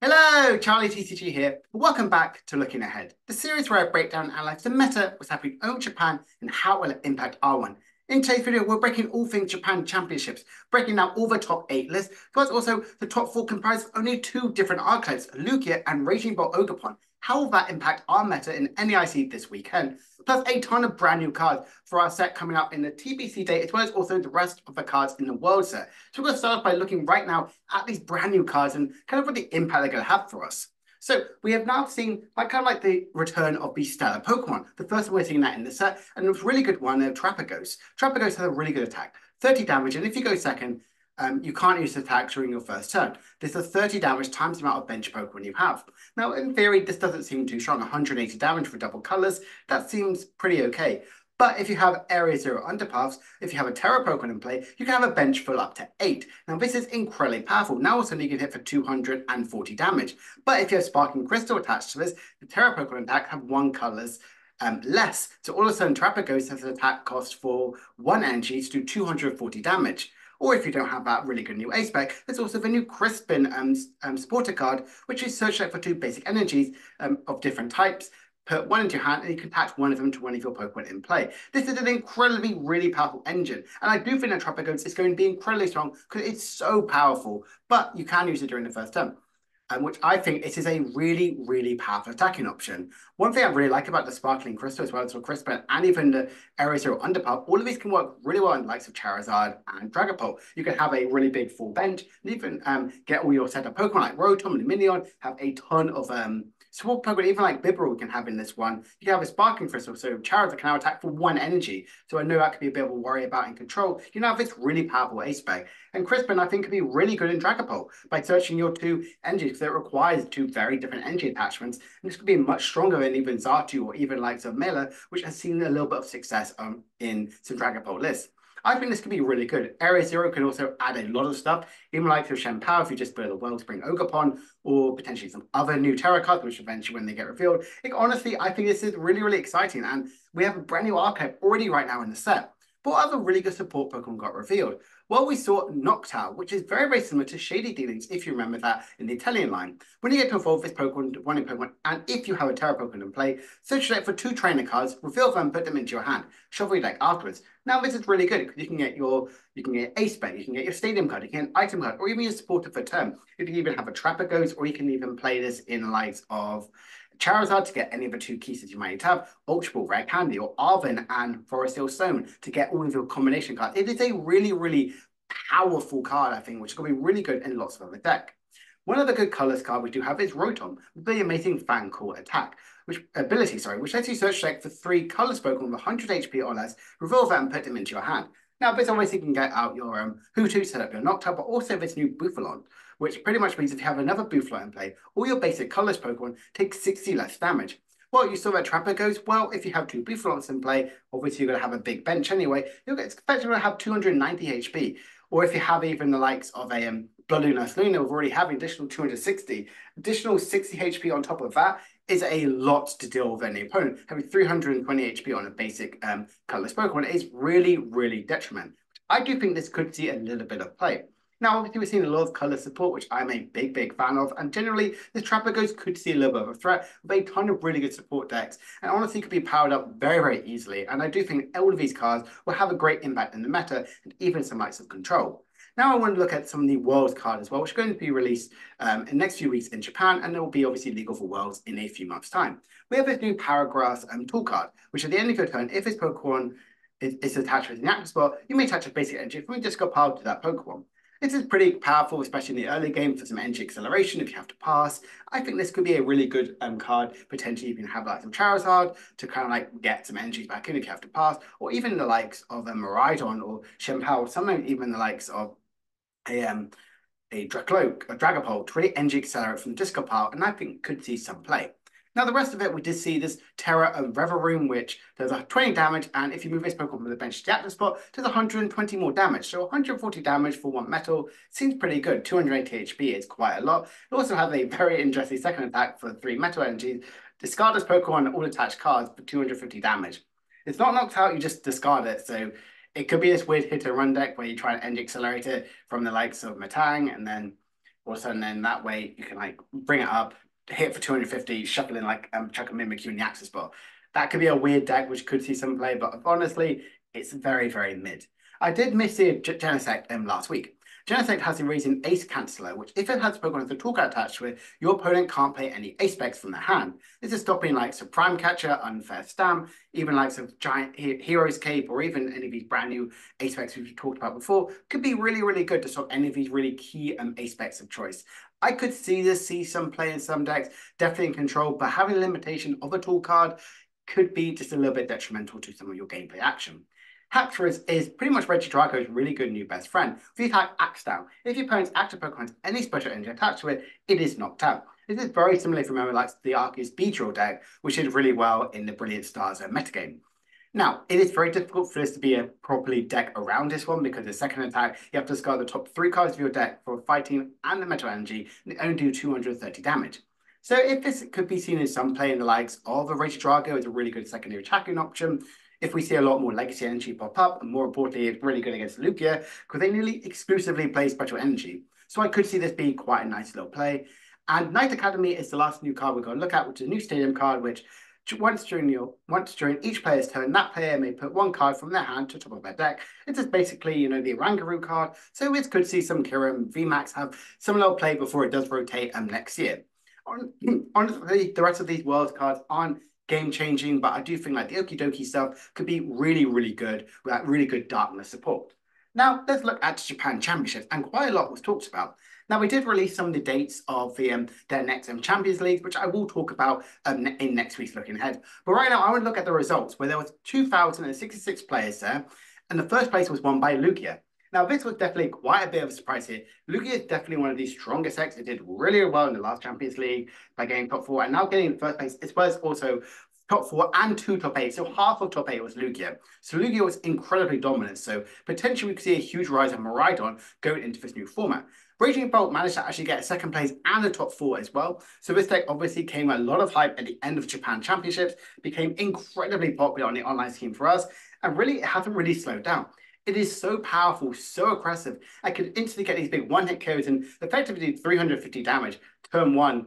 Hello, Charlie TCG here. Welcome back to Looking Ahead, the series where I break down and analyze the meta, what's happening over Japan, and how it will impact R1. In today's video, we're breaking all things Japan Championships, breaking down all the top 8 lists, plus also the top 4 comprised of only 2 different archetypes, Lugia and Raging Bolt. How will that impact our meta in NEIC this weekend? Plus a ton of brand new cards for our set coming up in the TBC day, as well as also the rest of the cards in the world set. So we're going to start off by looking right now at these brand new cards and kind of what the impact they're going to have for us. So we have now seen kind of like the return of the stellar Pokemon. The first time we're seeing that in the set, and it was a really good one, Trapagos. Trapagos has a really good attack, 30 damage, and if you go second, you can't use attack during your first turn. This is 30 damage times the amount of bench Pokemon you have. Now, in theory, this doesn't seem too strong. 180 damage for double colors, that seems pretty okay. But if you have Area 0 Underpaths, if you have a Terra Pokemon in play, you can have a bench full up to 8. Now, this is incredibly powerful. Now, also, you can hit for 240 damage. But if you have Sparking Crystal attached to this, the Terra Pokemon attack have 1 colors less. So all of a sudden, Trapagos has an attack cost for 1 energy to do 240 damage. Or if you don't have that really good new A spec, there's also the new Crispin supporter card, which is searched out for 2 basic energies of different types. Put 1 into your hand and you can attach 1 of them to 1 of your Pokemon in play. This is an incredibly, really powerful engine. And I do think that Trapagos is going to be incredibly strong because it's so powerful, but you can use it during the first turn. Which I think it is a really, really powerful attacking option. One thing I really like about the Sparkling Crystal as well as the Crispin and even the Area Zero Underpath, all of these can work really well in the likes of Charizard and Dragapult. You can have a really big full bench and even get all your setup Pokemon like Rotom and Minion, have a ton of support Pokemon, even like Bibble we can have in this one. You can have a Sparking Crystal, so Charizard can now attack for 1 energy. So I know that could be a bit of a worry about in control. You know, have this really powerful ace spec. And Crispin, I think, could be really good in Dragapult by searching your 2 energies, because it requires 2 very different energy attachments. And this could be much stronger than even Xatu or even likes of Mela, which has seen a little bit of success in some Dragapult lists. I think this could be really good. Area Zero can also add a lot of stuff, even like through Shenpao if you just build a Wellspring Ogerpon, or potentially some other new Terra cards, which eventually when they get revealed. Honestly, I think this is really, really exciting, and we have a brand new archetype already right now in the set. But what other really good support Pokemon got revealed? Well, we saw Noctowl, which is very, very similar to Shady Dealings, if you remember that in the Italian line. When you get to evolve this Pokemon, one in Pokemon, and if you have a Terra Pokemon in play, search it for 2 trainer cards, reveal them, put them into your hand, shuffle your deck afterwards. Now, this is really good because you can get Ace Spec, you can get your Stadium card, you can get an item card, or even your supporter for turn. You can even have a Trapagos, or you can even play this in the likes of Charizard to get any of the 2 keys that you might have, Ultra Ball, Rare Candy, or Arven and Forest Hill Stone to get all of your combination cards. It is a really, really powerful card, I think, which is going to be really good in lots of other deck. One other good colors card we do have is Rotom, with the amazing Fang Core attack, which lets you search deck for 3 color Pokemon with 100 HP or less, reveal them and put them into your hand. Now, this obviously can get out your Hootoo, set up your Noctowl, but also this new Bufalon, which pretty much means if you have another Bufalon in play, all your basic colors Pokemon take 60 less damage. Well, you saw where Trapper goes. Well, if you have 2 Bufalons in play, obviously you're going to have a big bench anyway. You're expected to have 290 HP. Or if you have even the likes of a Bloodlunas Luna, we're already having additional 260. Additional 60 HP on top of that is a lot to deal with any opponent. Having 320 HP on a basic colorless Pokemon is really, really detriment. I do think this could see a little bit of play. Now, obviously, we've seen a lot of color support, which I'm a big, big fan of. And generally, the Trapagos could see a little bit of a threat with a ton of really good support decks. And honestly, could be powered up very, very easily. And I do think all of these cards will have a great impact in the meta and even some likes of control. Now I want to look at some of the Worlds card as well, which are going to be released in the next few weeks in Japan, and they will be obviously legal for Worlds in a few months' time. We have this new Paragrass tool card, which at the end of your turn, if this Pokemon is attached with an active spot, you may attach a basic energy from your discard pile to that Pokemon. This is pretty powerful, especially in the early game for some energy acceleration if you have to pass. I think this could be a really good card. Potentially you can have like some Charizard to kind of like get some energies back in if you have to pass, or even the likes of a Miraidon or Shenpao, sometimes even the likes of a Dragapult to really energy accelerate from the discard pile, and I think could see some play. Now, the rest of it, we did see this Terra and Reverum, which does 20 damage, and if you move this Pokemon from the bench to the active spot, does 120 more damage. So 140 damage for 1 metal seems pretty good. 280 HP is quite a lot. It also has a very interesting second attack for 3 metal energies. Discard this Pokemon and all attached cards for 250 damage. It's not knocked out, you just discard it. So it could be this weird hit and run deck where you try and energy accelerate it from the likes of Matang, and then All of a sudden, then that way you can like bring it up, hit for 250, shuffle in like chuck a Mimikyu in the Axis spot. That could be a weird deck which could see some play, but honestly, it's very, very mid. I did miss the Genesect last week. Genesect has the reason Ace Canceller, which if it has Pokemon with a toolkit attached to it, your opponent can't play any Ace specs from their hand. This is stopping like Supreme Catcher, Unfair Stamp, even like some Giant Hero's Cape, or even any of these brand new Ace specs we've talked about before. Could be really, really good to stop any of these really key Ace specs of choice. I could see some play in some decks, definitely in control, but having a limitation of a tool card could be just a little bit detrimental to some of your gameplay action. Hackthrows is pretty much Regidrago's really good new best friend. If you attack Axe down, if your opponent's active Pokemon has any special energy attached to it, it is knocked out. This is very similar, if you remember, like the Arceus Beedrill deck, which did really well in the Brilliant Stars metagame. Now, it is very difficult for this to be a properly deck around this one because the second attack, you have to discard the top 3 cards of your deck for fighting and the metal energy, and only do 230 damage. So if this could be seen in some play in the likes of a Regidrago as a really good secondary attacking option, if we see a lot more legacy energy pop up, and more importantly, it's really good against Lugia, because they nearly exclusively play special energy. So I could see this being quite a nice little play. And Knight Academy is the last new card we're going to look at, which is a new stadium card, which once during each player's turn, that player may put 1 card from their hand to the top of their deck. It is basically, you know, the Orangaroo card. So it's good to see some Kirim VMAX have some little play before it does rotate next year. Honestly, the rest of these Worlds cards aren't game changing, but I do think like the Okie dokie stuff could be really, really good with that really good darkness support. Now, let's look at Japan Championships, and quite a lot was talked about. Now, we did release some of the dates of their next Champions League, which I will talk about in next week's Looking Ahead. But right now, I want to look at the results, where there was 2,066 players there, and the first place was won by Lugia. Now, this was definitely quite a bit of a surprise here. Lugia is definitely one of the strongest decks. It did really well in the last Champions League by getting top 4, and now getting first place, as well as also top 4 and 2 top 8. So half of top 8 was Lugia. So Lugia was incredibly dominant. So potentially we could see a huge rise of Miraidon going into this new format. Raging Bolt managed to actually get a second place and a top 4 as well. So this deck obviously came a lot of hype at the end of Japan Championships, became incredibly popular on the online scene for us, and really it hasn't really slowed down. It is so powerful, so aggressive. I could instantly get these big one-hit KOs and effectively do 350 damage turn 1,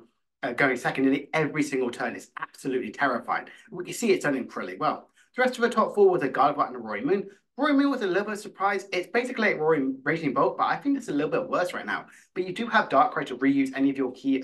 going second nearly every single turn. It's absolutely terrifying. We can see it's done incredibly well. The rest of the top 4 was a Gardevoir and a Roy Moon. Roy Moon was a little bit surprised. It's basically like Roy Raging Bolt, but I think it's a little bit worse right now. But you do have Darkrai to reuse any of your key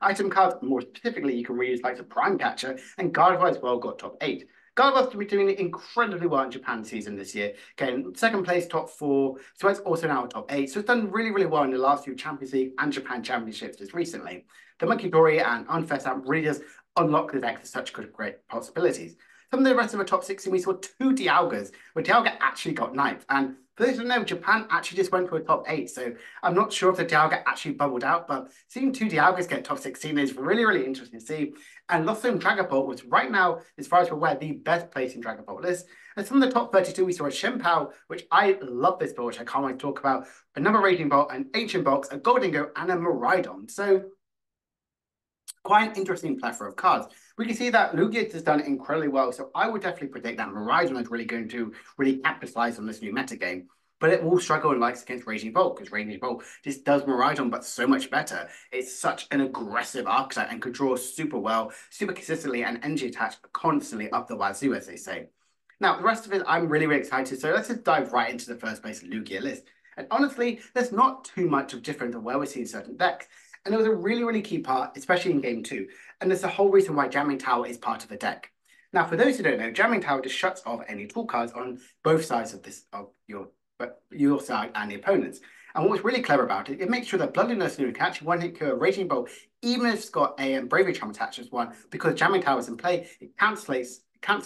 item cards. More specifically, you can reuse like the Prime Catcher, and Gardevoir as well got top 8. Gardevoir's been doing incredibly well in Japan season this year. Again, second place, top 4. So it's also now a top 8. So it's done really, really well in the last few Champions League and Japan Championships just recently. The Monkey Dory and Unfair Stamp really does unlock the deck to such good, great possibilities. Some of the rest of the top 16, we saw 2 Dialgas, where Dialga actually got 9th. And for those who don't know, Japan actually just went to a top 8. So I'm not sure if the Dialga actually bubbled out, but seeing 2 Dialgas get top 16 is really, really interesting to see. And Lothum Dragapult was right now, as far as we're aware, the best place in Dragapult list. And from the top 32, we saw a Shenpao, which I love this build, which I can't wait to talk about. Another Raging Bolt, an Ancient Box, a Goldingo, and a Miraidon. So quite an interesting plethora of cards. We can see that Lugia has done incredibly well, so I would definitely predict that Miraidon is really going to really capitalize on this new metagame. But it will struggle in likes against Raging Bolt, because Raging Bolt just does Miraidon, but so much better. It's such an aggressive archetype and could draw super well, super consistently, and energy attached constantly up the wazoo, as they say. Now, the rest of it, I'm really, really excited. So let's just dive right into the first place Lugia list. And honestly, there's not too much of different than where we're seeing certain decks. And it was a really, really key part, especially in game 2. And there's the whole reason why Jamming Tower is part of the deck. Now, for those who don't know, Jamming Tower just shuts off any tool cards on both sides of your side and the opponent's. And what was really clever about it, it makes sure that Bloodline Nurse can actually one-hit kill a Raging Bolt, even if it's got a Bravery Charm attached as one, because Jamming Tower is in play, it cancels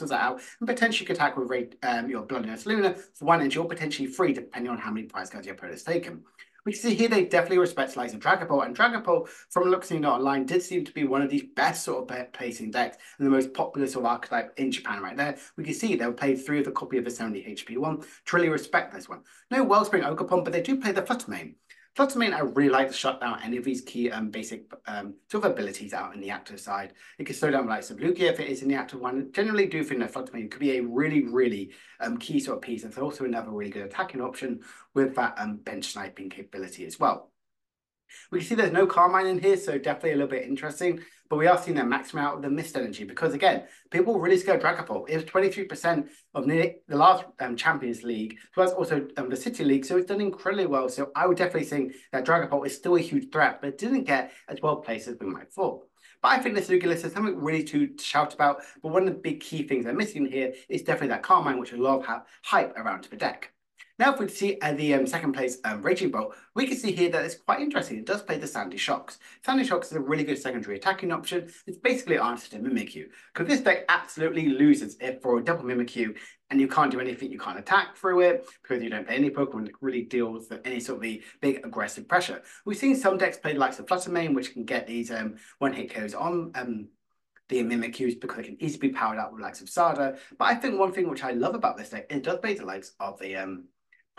that out, and potentially can attack with your Bloodline Nurse Luna for 1, and you're potentially free depending on how many prize cards your opponent's taken. We can see here they definitely respect likes of Dragapult, and Dragapult, from looking online, did seem to be one of the best sort of placing decks and the most popular sort of archetype in Japan right there. We can see they'll play through the copy of the 70 HP one to really respect this one. No Wellspring Ogerpon, but they do play the Fluttermane. Fluttermane, I really like to shut down any of these key basic sort of abilities out in the active side. It can slow down like some Lugia if it is in the active one. Generally do think that Fluttermane could be a really, really key sort of piece. And it's also another really good attacking option with that bench sniping capability as well. We can see there's no Carmine in here, so definitely a little bit interesting. But we are seeing them maximum out of the mist energy because, again, people really scared Dragapult. It was 23% of the last Champions League, as well as also the City League, so it's done incredibly well. So I would definitely think that Dragapult is still a huge threat, but it didn't get as well placed as we might thought. But I think this Lugia list is something really to shout about. But one of the big key things they're missing here is definitely that Carmine, which a lot of hype around the deck. Now, if we see the second place Raging Bolt, we can see here that it's quite interesting. It does play the Sandy Shocks. Sandy Shocks is a really good secondary attacking option. It's basically answer to Mimikyu, because this deck absolutely loses if for a double Mimikyu and you can't do anything, you can't attack through it because you don't play any Pokemon that really deals with any sort of the big aggressive pressure. We've seen some decks play the likes of Fluttermane, which can get these one-hit KOs on the Mimikyus because they can easily be powered up with the likes of Sada. But I think one thing which I love about this deck, it does play the likes of the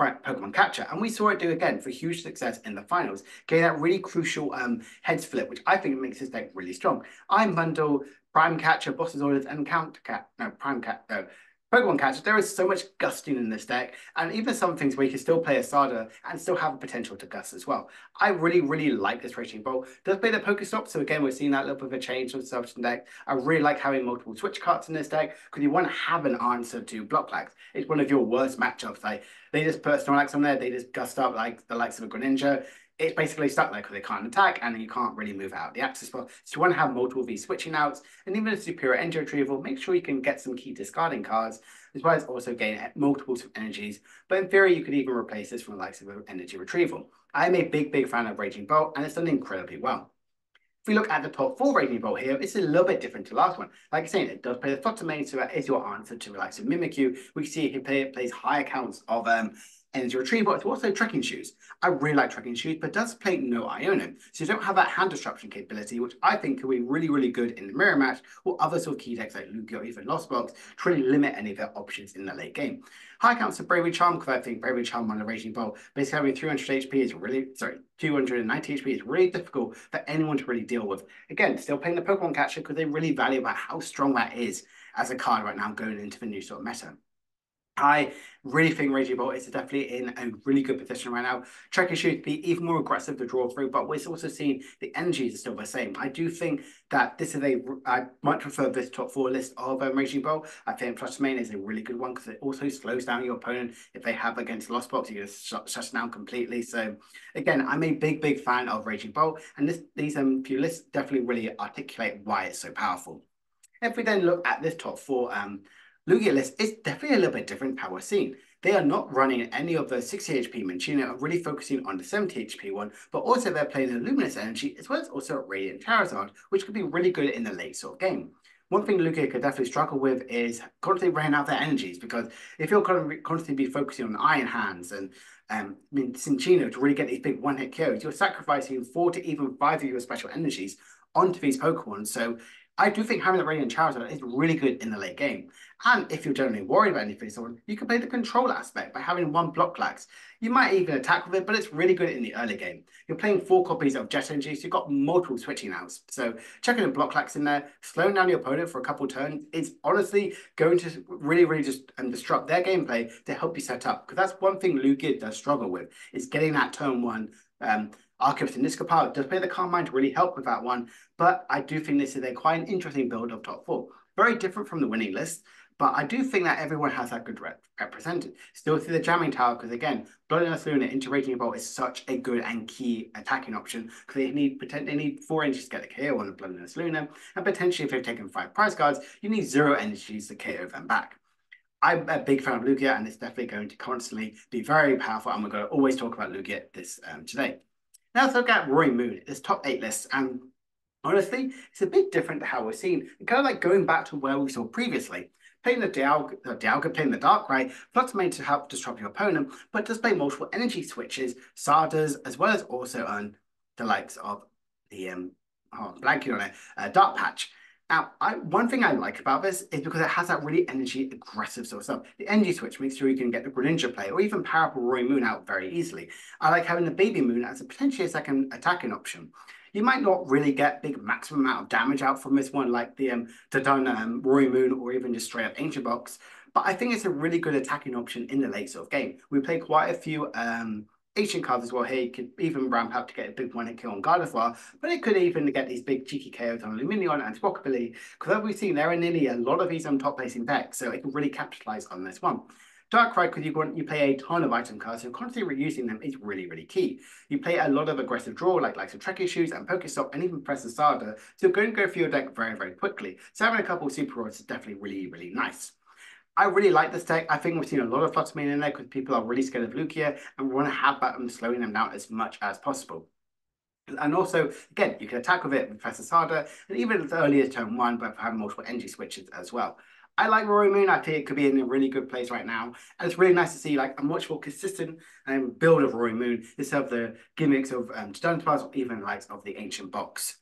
Pokemon Catcher, and we saw it do again for huge success in the finals, getting that really crucial heads flip, which I think makes this deck really strong. I bundle Prime Catcher, Boss's Orders, and Pokemon Catcher. There is so much gusting in this deck, and even some things where you can still play a Sada and still have the potential to gust as well. I really like this Raging Bolt. It does play the Pokestop, so again, we're seeing that little bit of a change from the Substance deck. I really like having multiple switch cards in this deck because you want to have an answer to Block Flags. It's one of your worst matchups. Like, they just put Snorlax on there, they just gust up like the likes of a Greninja. It's basically stuck there because they can't attack and you can't really move out of the access spot. So you want to have multiple of these switching outs, and even a superior energy retrieval, make sure you can get some key discarding cards, as well as also gain multiples of energies. But in theory, you could even replace this from the likes of an energy retrieval. I'm a big fan of Raging Bolt, and it's done incredibly well. If we look at the top 4 Raging Bolt here, it's a little bit different to the last one. Like I was saying, it does play the Fluttermane, so that is your answer to the likes of Mimikyu. We see it plays high counts of energy retrieval. It's also Trekking Shoes. I really like Trekking Shoes, but it does play no Ionim. So you don't have that hand disruption capability, which I think could be really good in the mirror match or other sort of key decks like Lugia or even Lost Box to really limit any of their options in the late game. High counts of Bravery Charm, because I think Bravery Charm on a Raging Bolt, basically having 300 HP is really, 290 HP is really difficult for anyone to really deal with. Again, still playing the Pokemon Catcher because they really value about how strong that is as a card right now going into the new sort of meta. I really think Raging Bolt is definitely in a really good position right now. Trekking should be even more aggressive to draw through, but we're also seeing the energies are still the same. I do think that this is I might prefer this top 4 list of Raging Bolt. I think Fluttermane is a really good one because it also slows down your opponent. If they have against Lost Box, you just shut down completely. So again, I'm a big fan of Raging Bolt, and these few lists definitely really articulate why it's so powerful. If we then look at this top 4 Lugia list, is definitely a little bit different how we're seeing. They are not running any of the 60 HP Minchino, are really focusing on the 70 HP one, but also they're playing a Luminous Energy as well as also Radiant Charizard, which could be really good in the late sort of game. One thing Lugia could definitely struggle with is constantly running out their energies, because if you're constantly be focusing on Iron Hands and Cinccino to really get these big one-hit kills, you're sacrificing 4 to even 5 of your special energies onto these Pokemon. So I do think having the Radiant Charizard is really good in the late game. And if you're generally worried about anything, you can play the control aspect by having 1 Block Flags. You might even attack with it, but it's really good in the early game. You're playing 4 copies of Jet Energy, so you've got multiple switching outs. So checking the Block Flags in there, slowing down your opponent for a couple turns, it's honestly going to really just disrupt their gameplay to help you set up. Because that's one thing Lugia does struggle with, is getting that turn 1 Arceus and Niscapar does play the Carmine to really help with that one, but I do think this is quite an interesting build of top 4. Very different from the winning list, but I do think that everyone has that good represented. Still through the Jamming Tower, because again, Blood and Luna into Raging Bolt is such a good and key attacking option, because they need 4 energies to get the KO on the Blood and Luna, and potentially if they've taken 5 prize cards, you need 0 energies to KO them back. I'm a big fan of Lugia, and it's definitely going to constantly be very powerful, and we're going to always talk about Lugia this today. Now let's look at Roaring Moon, this top 8 list, and honestly, it's a bit different to how we're seeing. Kind of like going back to where we saw previously. Playing the Dialga, playing the Darkrai, Fluttermane to help disrupt your opponent, but does play multiple energy switches, Sardas, as well as also on the likes of the, I'm blanking on it, Dark Patch. Now, one thing I like about this is because it has that really energy aggressive sort of stuff. The energy switch makes sure you can get the Greninja play or even power up a Roaring Moon out very easily. I like having the Baby Moon as potentially a second attacking option. You might not really get big maximum amount of damage out from this one, like the done Roaring Moon or even just straight up Ancient Box, but I think it's a really good attacking option in the late sort of game. We play quite a few ancient cards as well here. You could even ramp up to get a big one-hit kill on Gardevoir, but it could even get these big cheeky KOs on Lumineon and Squawkabilly, because as we've seen, there are nearly a lot of these top placing decks, so it can really capitalize on this one. Darkrai, because you play a ton of item cards, so constantly reusing them is really, really key. You play a lot of aggressive draw, like likes of Trekkie Shoes and Pokestop, and even Professor Sada, so you're going to go through your deck very, very quickly. So having a couple of super rods is definitely really, really nice. I really like this deck. I think we've seen a lot of Fluttermane in there because people are really scared of Lugia, and we want to have that slowing them down as much as possible. And also, again, you can attack with it with Professor Sada, and even as early as turn 1, but having multiple energy switches as well. I like Roaring Moon. I think it could be in a really good place right now. And it's really nice to see like a much more consistent build of Roaring Moon instead of the gimmicks of Stuntas or even likes of the Ancient Box.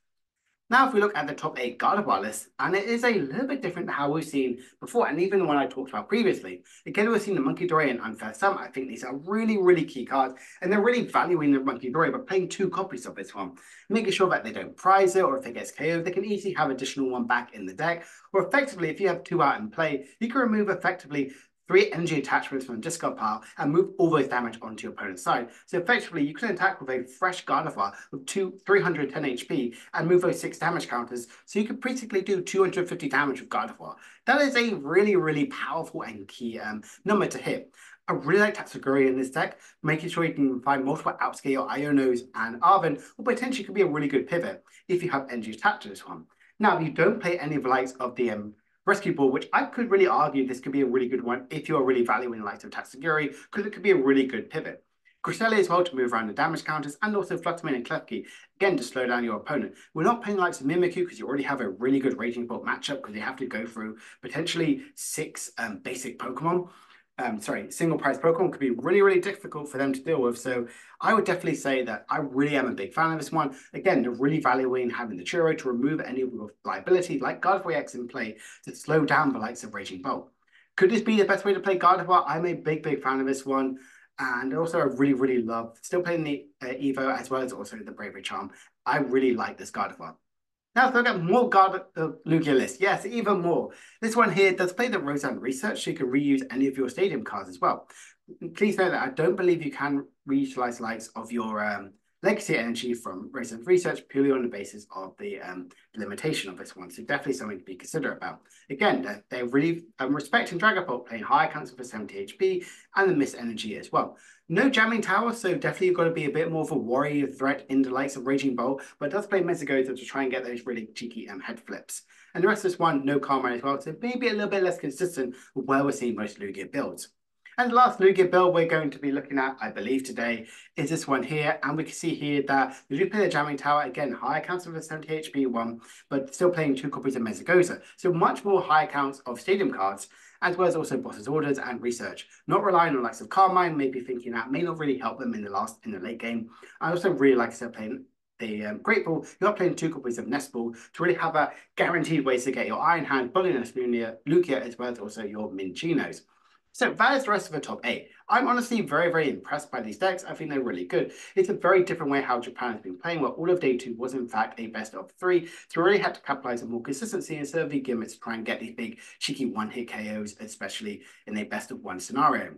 Now, if we look at the top 8 Gardevoir list, and it is a little bit different to how we've seen before, and even the one I talked about previously. Again, we've seen the Monkey Dory and Unfair Sum. I think these are really, really key cards, and they're really valuing the Monkey Dory by playing 2 copies of this one, making sure that they don't prize it, or if it gets KO'd, they can easily have additional one back in the deck, or effectively, if you have 2 out in play, you can remove effectively 3 energy attachments from the discard pile and move all those damage onto your opponent's side. So effectively, you can attack with a fresh Gardevoir with 310 HP and move those 6 damage counters. So you can basically do 250 damage with Gardevoir. That is a really, really powerful and key number to hit. I really like Tatsuguri in this deck, making sure you can find multiple Outscale, Ionos, and Arven, or potentially could be a really good pivot if you have energy attached to this one. Now, you don't play any of the likes of the Rescue Ball, which I could really argue this could be a really good one if you're really valuing the likes of Tatsuguri, because it could be a really good pivot. Cresselia as well to move around the damage counters, and also Fluttermane and Klefki, again to slow down your opponent. We're not playing the likes of Mimikyu because you already have a really good Raging Bolt matchup because you have to go through potentially 6 basic Pokemon. Single price Pokemon could be really, really difficult for them to deal with. So I would definitely say that I really am a big fan of this one. Again, they're really valuing having the Churro to remove any of your liability, like Gardevoir X in play, to slow down the likes of Raging Bolt. Could this be the best way to play Gardevoir? I'm a big, big fan of this one. And also, I really, really love still playing the Evo as well as also the Bravery Charm. I really like this Gardevoir. Now let's look at more Lugia list. Yes, even more. This one here does play the Roseanne Research, so you can reuse any of your stadium cards as well. Please note that I don't believe you can reutilize likes of your legacy energy from Roseanne Research purely on the basis of the limitation of this one. So definitely something to be considerate about. Again, they're really respecting Dragapult, playing higher cancel for 70 HP and the Mist Energy as well. No jamming tower, so definitely you've got to be a bit more of a warrior threat in the likes of Raging Bolt, but it does play Mesagoza to try and get those really cheeky head flips. And the rest of this one, no Karma as well, so maybe a little bit less consistent with where we're seeing most Lugia builds. And the last Lugia build we're going to be looking at, I believe today, is this one here. And we can see here that we do play the Jamming Tower, again, higher counts of a 70 HP one, but still playing 2 copies of Mesagoza. So much more high counts of stadium cards, as well as also Boss's Orders and Research. Not relying on likes of Carmine, maybe thinking that may not really help them in the late game. I also really like playing the Great Ball. You're not playing 2 copies of Nest Ball to really have a guaranteed way to get your Iron Hand, Bulliness, Lugia, as well as also your Minchinos. So that is the rest of the top 8. I'm honestly very, very impressed by these decks. I think they're really good. It's a very different way how Japan has been playing, where all of day 2 was in fact a best of 3. So we really had to capitalize on more consistency instead of the gimmicks to try and get these big cheeky one-hit KOs, especially in a best of 1 scenario.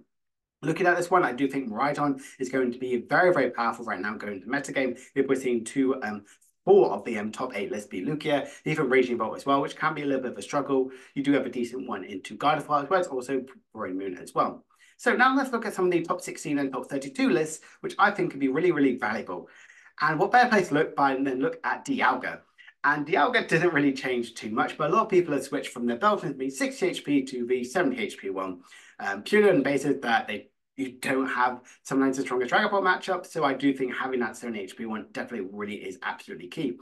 Looking at this one, I do think Miraidon is going to be very, very powerful right now going into metagame. If we're seeing 4 of the top 8 lists be Lugia, even Raging Bolt as well, which can be a little bit of a struggle. You do have a decent one into Gardevoir as well as also Roaring Moon as well. So now let's look at some of the top 16 and top 32 lists, which I think could be really, really valuable. And what better place to look by than look at Dialga. And Dialga didn't really change too much, but a lot of people have switched from their Beltons being 60 HP to the 70 HP one, purely on the basis that you don't have sometimes a stronger Dragapult matchup, so I do think having that 70 HP one definitely really is absolutely key.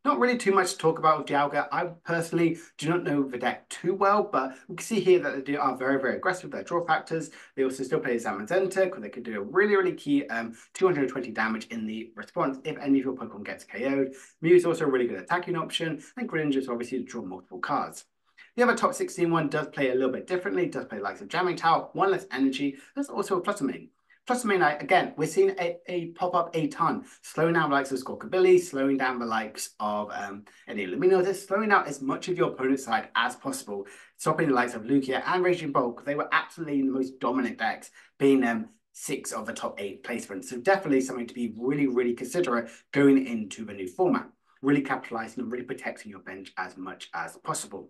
Not really too much to talk about with Dialga. I personally do not know the deck too well, but we can see here that they are very, very aggressive with their draw factors. They also still play Zamazenta, because they could do a really, really key 220 damage in the response if any of your Pokemon gets KO'd. Mew is also a really good attacking option, and Greninja is obviously to draw multiple cards. The other top 16 one does play a little bit differently, does play likes of Jamming Tower, 1 less energy. There's also a Fluttermane. Fluttermane, again, we're seeing a pop up a ton, slowing down the likes of Squawkabilly, slowing down the likes of any Lumineon, just slowing out as much of your opponent's side as possible, stopping the likes of Lugia and Raging Bolt, because they were absolutely the most dominant decks, being 6 of the top 8 placements. So definitely something to be really, really considerate going into the new format. Really capitalizing and really protecting your bench as much as possible.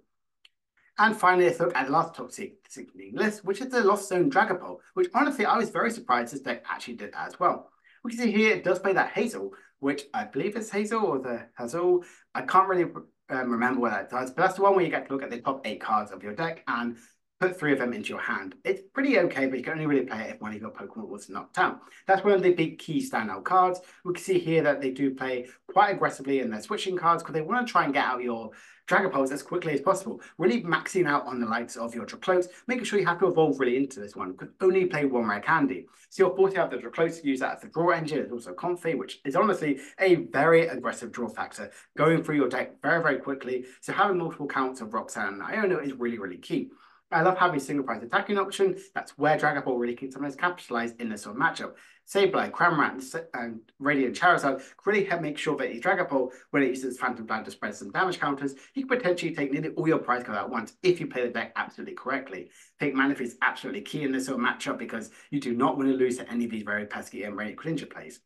And finally, let's look at the last top 16 list, which is the Lost Zone Dragapult, which honestly, I was very surprised this deck actually did as well. We can see here it does play that Hazel, which I believe is Hazel or the Hazel. I can't really remember what that does, but that's the one where you get to look at the top 8 cards of your deck and put 3 of them into your hand. It's pretty okay, but you can only really play it if one of your Pokemon was knocked out. That's one of the big key standout cards. We can see here that they do play quite aggressively in their switching cards because they want to try and get out your Dragapults as quickly as possible, really maxing out on the likes of your Dracloaks, making sure you have to evolve really into this one, because only play 1 rare candy. So you're forced to have the Dracloaks to use that as a draw engine. It's also Comfy, which is honestly a very aggressive draw factor, going through your deck very, very quickly. So having multiple counts of Roxanne and Iono is really, really key. I love having single price attacking option. That's where Dragapult really can sometimes capitalize in this sort of matchup. Sableye, Cramorant, and Radiant Charizard really help make sure that your Dragapult, when it uses Phantom Blast to spread some damage counters, you can potentially take nearly all your prize cards at once if you play the deck absolutely correctly. I think Manaphy is absolutely key in this sort of matchup because you do not want to lose to any of these very pesky and Radiant Greninja plays.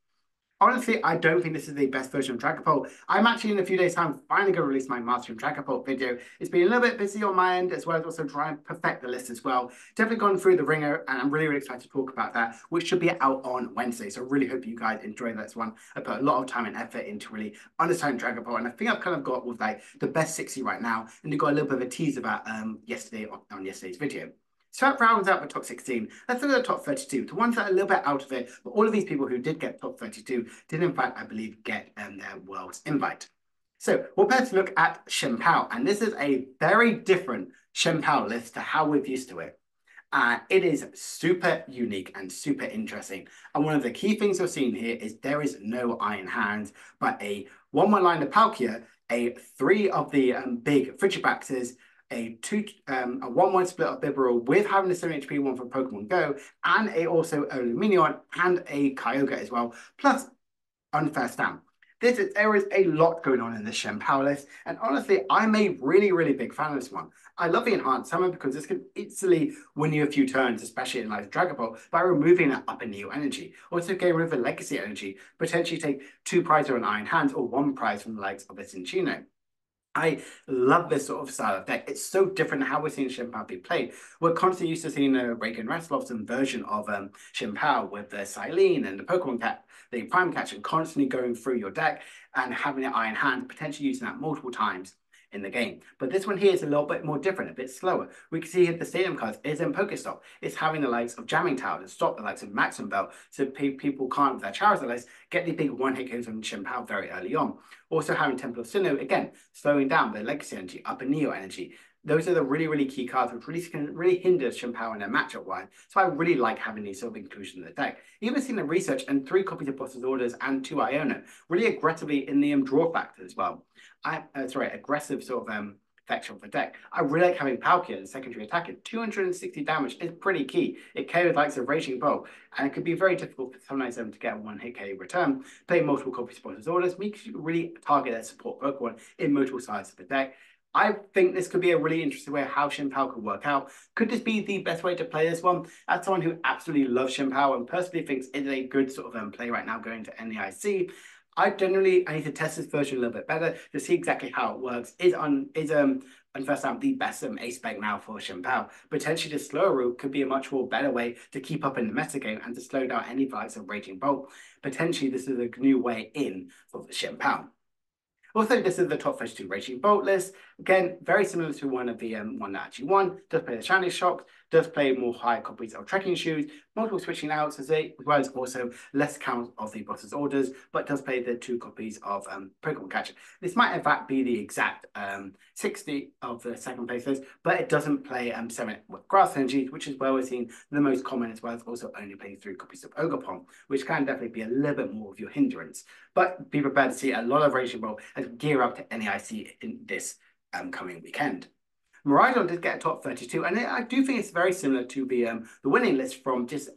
Honestly, I don't think this is the best version of Dragapult. I'm actually in a few days' time finally going to release my Mastering Dragapult video. It's been a little bit busy on my end, as well as also trying to perfect the list as well. Definitely gone through the ringer, and I'm really, really excited to talk about that, which should be out on Wednesday. So I really hope you guys enjoy this one. I put a lot of time and effort into really understanding Dragapult, and I think I've kind of got with like the best 60 right now, and you got a little bit of a tease about yesterday on yesterday's video. So that rounds out the top 16. Let's look at the top 32, the ones that are a little bit out of it, but all of these people who did get top 32 did in fact, I believe, get their World's invite. So we're prepared to look at Shenpao, and this is a very different Shenpao list to how we're used to it. It is super unique and super interesting. And one of the key things we're seeing here is there is no Iron Hands, but a 1/1 line of Palkia, a 3 of the big Frigibaxes, a 1/1 split of Bibarel with having the 7 HP one from Pokemon Go, and also a Lumineon and a Kyogre as well, plus Unfair Stamp. There is a lot going on in this Shenpao list, and honestly, I'm a really, really big fan of this one. I love the Enhanced Summon because this can easily win you a few turns, especially in like Dragapult, by removing that Upper Neo energy. Also getting rid of the Legacy energy, potentially take 2 prizes on Iron Hands or 1 prize from the likes of a Cinccino. I love this sort of style of deck. It's so different how we're seeing Shenpao be played. We're constantly used to seeing a Reagan Raslovson version of Shenpao with the Silene and the Pokemon Cat, the Prime Catch, and constantly going through your deck and having an Iron Hand, potentially using that multiple times in the game. But this one here is a little bit more different, a bit slower. We can see here the stadium cards is in Pokestop. It's having the likes of Jamming Tower to stop the likes of Maximum Belt, so people can't, with their Charizard list, get the big one-hit kills on Shenpao very early on. Also having Temple of Sinnoh, again, slowing down the Legacy energy, Upper Neo energy. Those are the really, really key cards which really can really hinder Shenpao in their matchup wise. So I really like having these sort of inclusion in the deck. Even seeing the research and 3 copies of Boss's Orders and 2 Iono, really aggressively in the draw factor as well. Aggressive sort of section of the deck. I really like having Palkia as secondary attacker. 260 damage is pretty key. It KO'd likes of Raging Bolt, and it could be very difficult for sometimes them to get a 1-hit KO return. Play multiple copies of Boss's Orders makes you really target their support Pokemon in multiple sides of the deck. I think this could be a really interesting way of how Shenpao could work out. Could this be the best way to play this one? As someone who absolutely loves Shenpao and personally thinks it is a good sort of play right now going to NAIC, I need to test this version a little bit better to see exactly how it works. Is Unfair Stamp the best ace spec now for Shenpao? Potentially the slower route could be a much more better way to keep up in the metagame and to slow down any likes of Raging Bolt. Potentially this is a new way in for the Shenpao. Also, this is the top 32 Raging Bolt list. Again, very similar to one of the one that actually won. Does play the Shiny Shock, does play more high copies of Trekking Shoes, multiple switching outs as well as also less count of the Boss's Orders, but does play the 2 copies of Pokemon Catcher. This might in fact be the exact 60 of the second place list, but it doesn't play 7 with Grass Energy, which is where we're seeing the most common, as well as also only playing 3 copies of Ogerpon, which can definitely be a little bit more of your hindrance. But be prepared to see a lot of Raging Bolt as we gear up to NAIC in this coming weekend. Miraidon did get a top 32, and I do think it's very similar to the winning list from just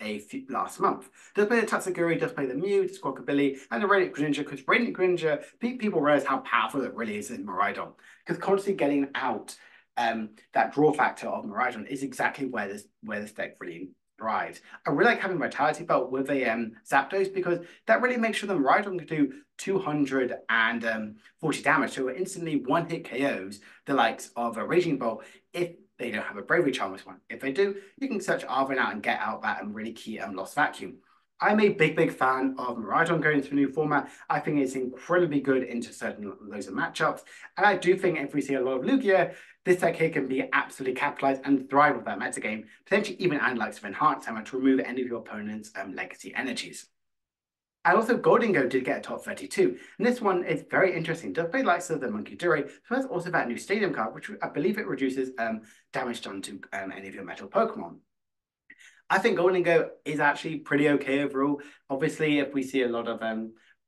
last month. Does play the Tatsuguri, does play the Mew, Squawkabilly, and the Radiant Greninja, because Radiant Greninja, people realize how powerful it really is in Miraidon, because constantly getting out that draw factor of Miraidon is exactly where this deck really thrives. I really like having Vitality Belt with a Zapdos because that really makes sure the Miraidon can do 240 damage. So it instantly one-hit KOs the likes of a Raging Bolt if they don't have a Bravery Charm this one. If they do, you can search Arvin out and get out that really key Lost Vacuum. I'm a big fan of Miraidon going into a new format. I think it's incredibly good into certain loads of matchups. And I do think if we see a lot of Lugia, this deck here can be absolutely capitalized and thrive with that metagame, potentially even add likes of Enhanced Hammer to remove any of your opponent's legacy energies. And also Goldingo did get a top 32. And this one is very interesting. It does play likes of the Monkey Dure, so there's also that new Stadium card, which I believe it reduces damage done to any of your metal Pokemon. I think Goldingo is actually pretty okay overall. Obviously, if we see a lot of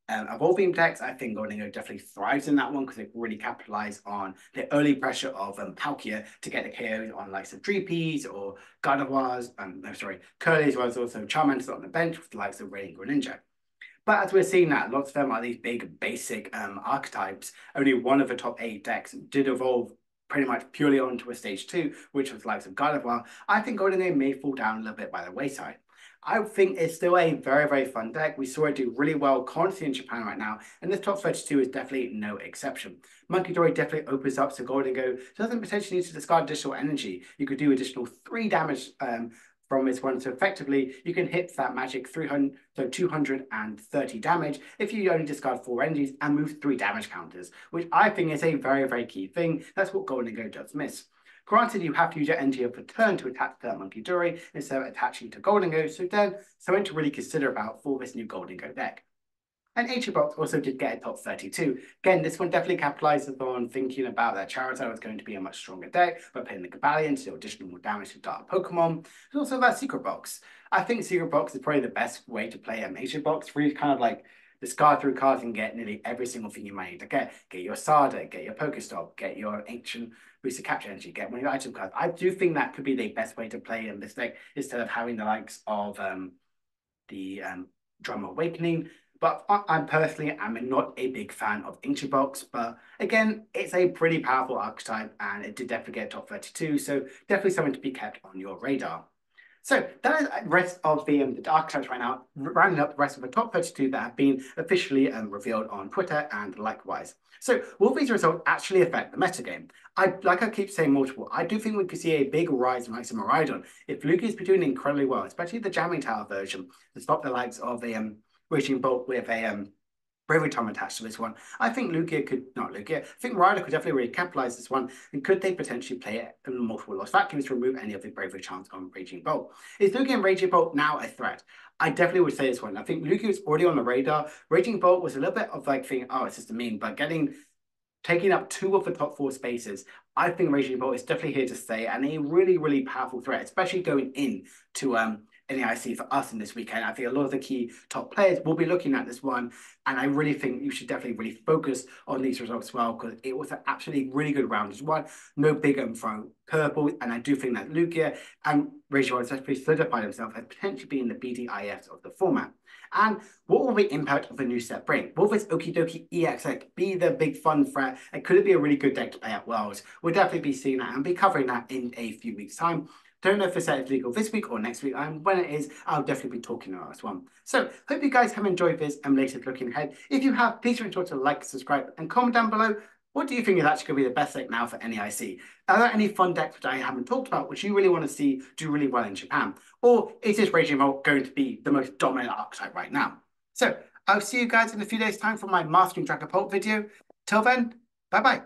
evolving decks, I think Goldingo definitely thrives in that one because it really capitalizes on the early pressure of Palkia to get the KOs on likes of Dreepies or Gardevoirs, no, sorry, Curly's was also Charmander's on the bench with the likes of Radiant Greninja. But as we're seeing that, lots of them are these big basic archetypes. Only one of the top 8 decks did evolve pretty much purely onto a stage 2, which was the likes of Gardevoir. I think Golden Age may fall down a little bit by the wayside. I think it's still a very fun deck. We saw it do really well constantly in Japan right now, and this top 32 is definitely no exception. Monkey Dory definitely opens up so Goldingo doesn't potentially need to discard additional energy. You could do additional 3 damage from this one. So effectively, you can hit that magic 300, so 230 damage if you only discard 4 energies and move 3 damage counters, which I think is a very key thing. That's what Goldingo does miss. Granted, you have to use your energy of a turn to attach to that Monkey Dory instead of attaching to Goldingo, so then something to really consider about for this new Goldingo deck. And HBox also did get a top 32. Again, this one definitely capitalizes on thinking about that Charizard was going to be a much stronger deck, but playing the Cobalion to do additional more damage to dark Pokemon. There's also that Secret Box. I think Secret Box is probably the best way to play HBox, where you kind of like discard through cards and get nearly every single thing you might need to get. Get your Sada, get your Pokestop, get your Ancient Boosted Capture Energy, get one of your item cards. I do think that could be the best way to play in this deck instead of having the likes of the Drum Awakening. But I'm personally, I'm not a big fan of Ancient Box, but again, it's a pretty powerful archetype and it did definitely get top 32, so definitely something to be kept on your radar. So that is the rest of the archetypes right now, rounding up the rest of the top 32 that have been officially revealed on Twitter and likewise. So will these results actually affect the metagame? Like I keep saying multiple, I do think we could see a big rise in likes of Miraidon if Lugia's been doing incredibly well, especially the Jamming Tower version, to stop the likes of a Raging Bolt with a Bravery Charm attached to this one. I think Lugia could, not Lugia, I think Ryder could definitely really capitalize this one. And could they potentially play it in multiple Lost Vacuums to remove any of the Bravery Charms on Raging Bolt? Is Lugia and Raging Bolt now a threat? I definitely would say this one. I think Lugia is already on the radar. Raging Bolt was a little bit of like thinking, oh, it's just a meme, but taking up 2 of the top 4 spaces, I think Raging Bolt is definitely here to stay and a really powerful threat, especially going into NAIC for us in this weekend. I think a lot of the key top players will be looking at this one, and I really think you should definitely really focus on these results as well, because it was an absolutely really good round as well. No big from purple, and I do think that Lugia and Raging Bolt especially solidified himself as potentially being the BDIS of the format. And what will the impact of the new set bring? Will this Okie Dokie EX deck be the big fun threat? And could it be a really good deck to play at Worlds? We'll definitely be seeing that and be covering that in a few weeks' time. Don't know if the set is legal this week or next week, and when it is, I'll definitely be talking about this one. So, hope you guys have enjoyed this and latest looking ahead. If you have, please make sure to like, subscribe, and comment down below. What do you think is actually going to be the best deck now for NAIC? Are there any fun decks which I haven't talked about, which you really want to see do really well in Japan? Or is this Raging Bolt going to be the most dominant archetype right now? So, I'll see you guys in a few days' time for my Mastering Dragapult video. Till then, bye-bye.